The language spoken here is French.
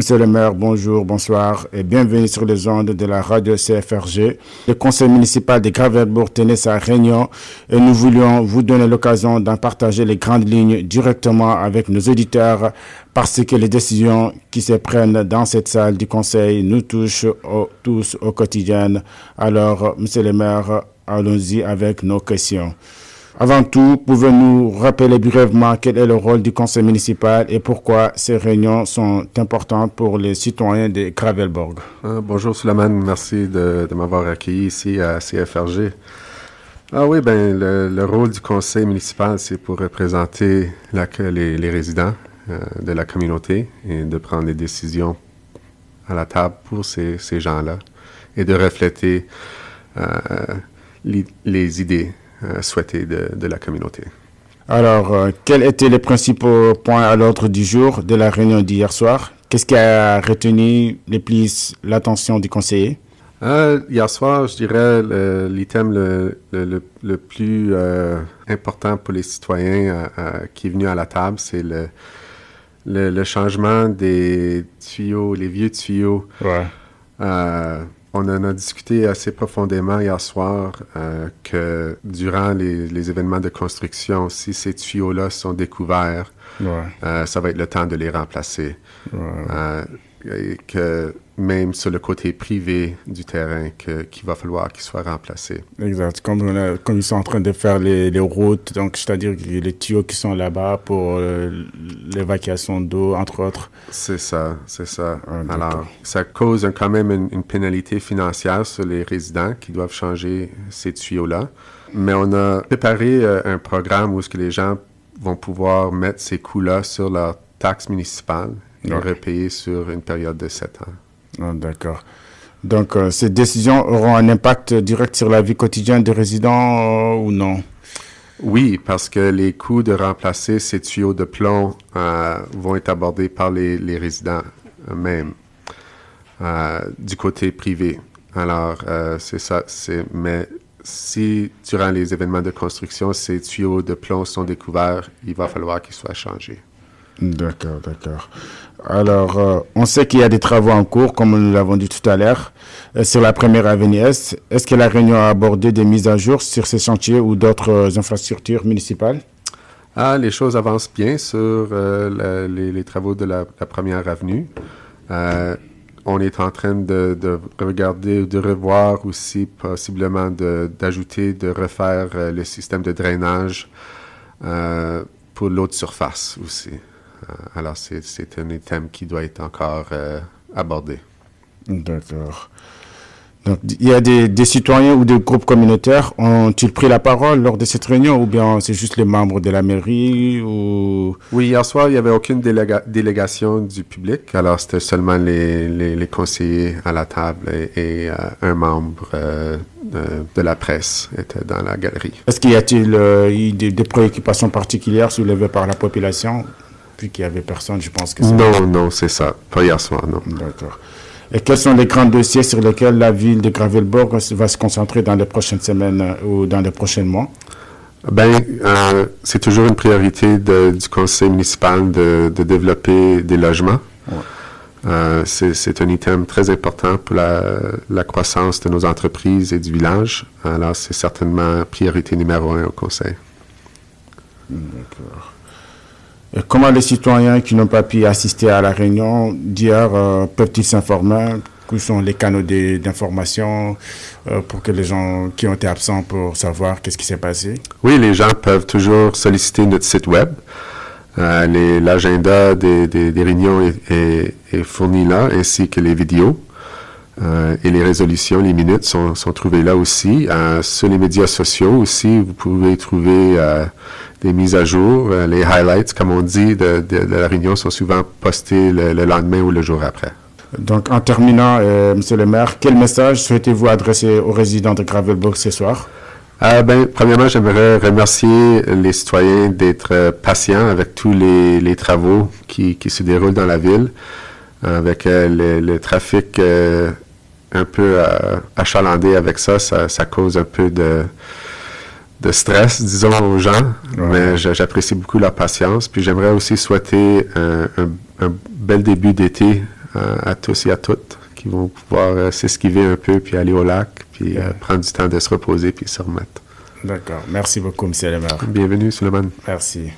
Monsieur le maire, bonjour, bonsoir et bienvenue sur les ondes de la radio CFRG. Le conseil municipal de Gravelbourg tenait sa réunion et nous voulions vous donner l'occasion d'en partager les grandes lignes directement avec nos auditeurs parce que les décisions qui se prennent dans cette salle du conseil nous touchent tous au quotidien. Alors, monsieur le maire, allons-y avec nos questions. Avant tout, pouvez-nous rappeler brièvement quel est le rôle du conseil municipal et pourquoi ces réunions sont importantes pour les citoyens de Gravelbourg? Bonjour Suleiman, merci de m'avoir accueilli ici à CFRG. Le rôle du conseil municipal, c'est pour représenter les résidents de la communauté et de prendre les décisions à la table pour ces gens-là et de refléter les idées souhaitées de la communauté. Alors, quels étaient les principaux points à l'ordre du jour de la réunion d'hier soir? Qu'est-ce qui a retenu le plus l'attention du conseiller? Hier soir, je dirais l'item le plus important pour les citoyens qui est venu à la table, c'est le changement des tuyaux, les vieux tuyaux. Ouais. On en a discuté assez profondément hier soir que durant les événements de construction, si ces tuyaux-là sont découverts, ça va être le temps de les remplacer. Et que même sur le côté privé du terrain, qu'il va falloir qu'ils soient remplacés. Exact. Comme ils sont en train de faire les routes, donc c'est-à-dire les tuyaux qui sont là-bas pour l'évacuation d'eau, entre autres. C'est ça. Alors, ça cause quand même une pénalité financière sur les résidents qui doivent changer ces tuyaux-là. Mais on a préparé un programme où les gens vont pouvoir mettre ces coûts-là sur leur taxe municipale et repayer sur une période de 7 ans. Ah, d'accord. Donc, ces décisions auront un impact direct sur la vie quotidienne des résidents ou non? Oui, parce que les coûts de remplacer ces tuyaux de plomb vont être abordés par les résidents eux-mêmes du côté privé. Alors, c'est ça. Mais si, durant les événements de construction, ces tuyaux de plomb sont découverts, il va falloir qu'ils soient changés. D'accord. Alors, on sait qu'il y a des travaux en cours, comme nous l'avons dit tout à l'heure, sur la première avenue Est. Est-ce que la réunion a abordé des mises à jour sur ces chantiers ou d'autres infrastructures municipales? Les choses avancent bien sur les travaux de la première avenue. On est en train de regarder, de revoir aussi possiblement d'ajouter, de refaire le système de drainage pour l'eau de surface aussi. Alors, c'est un thème qui doit être encore abordé. D'accord. Donc, il y a des citoyens ou des groupes communautaires, ont-ils pris la parole lors de cette réunion ou bien c'est juste les membres de la mairie ou... Oui, hier soir, il n'y avait aucune délégation du public. Alors, c'était seulement les conseillers à la table et un membre de la presse était dans la galerie. Est-ce qu'il y a-t-il eu des préoccupations particulières soulevées par la population? Puis qu'il n'y avait personne, je pense que c'est... Non, c'est ça. Pas hier soir, non. D'accord. Et quels sont les grands dossiers sur lesquels la ville de Gravelbourg va se concentrer dans les prochaines semaines ou dans les prochains mois? C'est toujours une priorité du conseil municipal de développer des logements. Ouais. C'est un item très important pour la croissance de nos entreprises et du village. Alors, c'est certainement priorité numéro 1 au conseil. D'accord. Et comment les citoyens qui n'ont pas pu assister à la réunion d'hier peuvent-ils s'informer? Quels sont les canaux d'information pour que les gens qui ont été absents pour savoir qu'est-ce qui s'est passé? Oui, les gens peuvent toujours solliciter notre site web. L'agenda des réunions est fourni là, ainsi que les vidéos. Et les résolutions, les minutes sont trouvées là aussi. Sur les médias sociaux aussi, vous pouvez trouver des mises à jour. Les highlights, comme on dit, de la réunion sont souvent postés le lendemain ou le jour après. Donc, en terminant, Monsieur le maire, quel message souhaitez-vous adresser aux résidents de Gravelbourg ce soir? Premièrement, j'aimerais remercier les citoyens d'être patients avec tous les travaux qui se déroulent dans la ville, avec le trafic un peu achalandé avec ça cause un peu de stress, disons, aux gens, mais j'apprécie beaucoup leur patience. Puis j'aimerais aussi souhaiter un bel début d'été à tous et à toutes qui vont pouvoir s'esquiver un peu, puis aller au lac, puis prendre du temps de se reposer, puis se remettre. D'accord. Merci beaucoup, M. le maire. Bienvenue, Suleiman. Merci.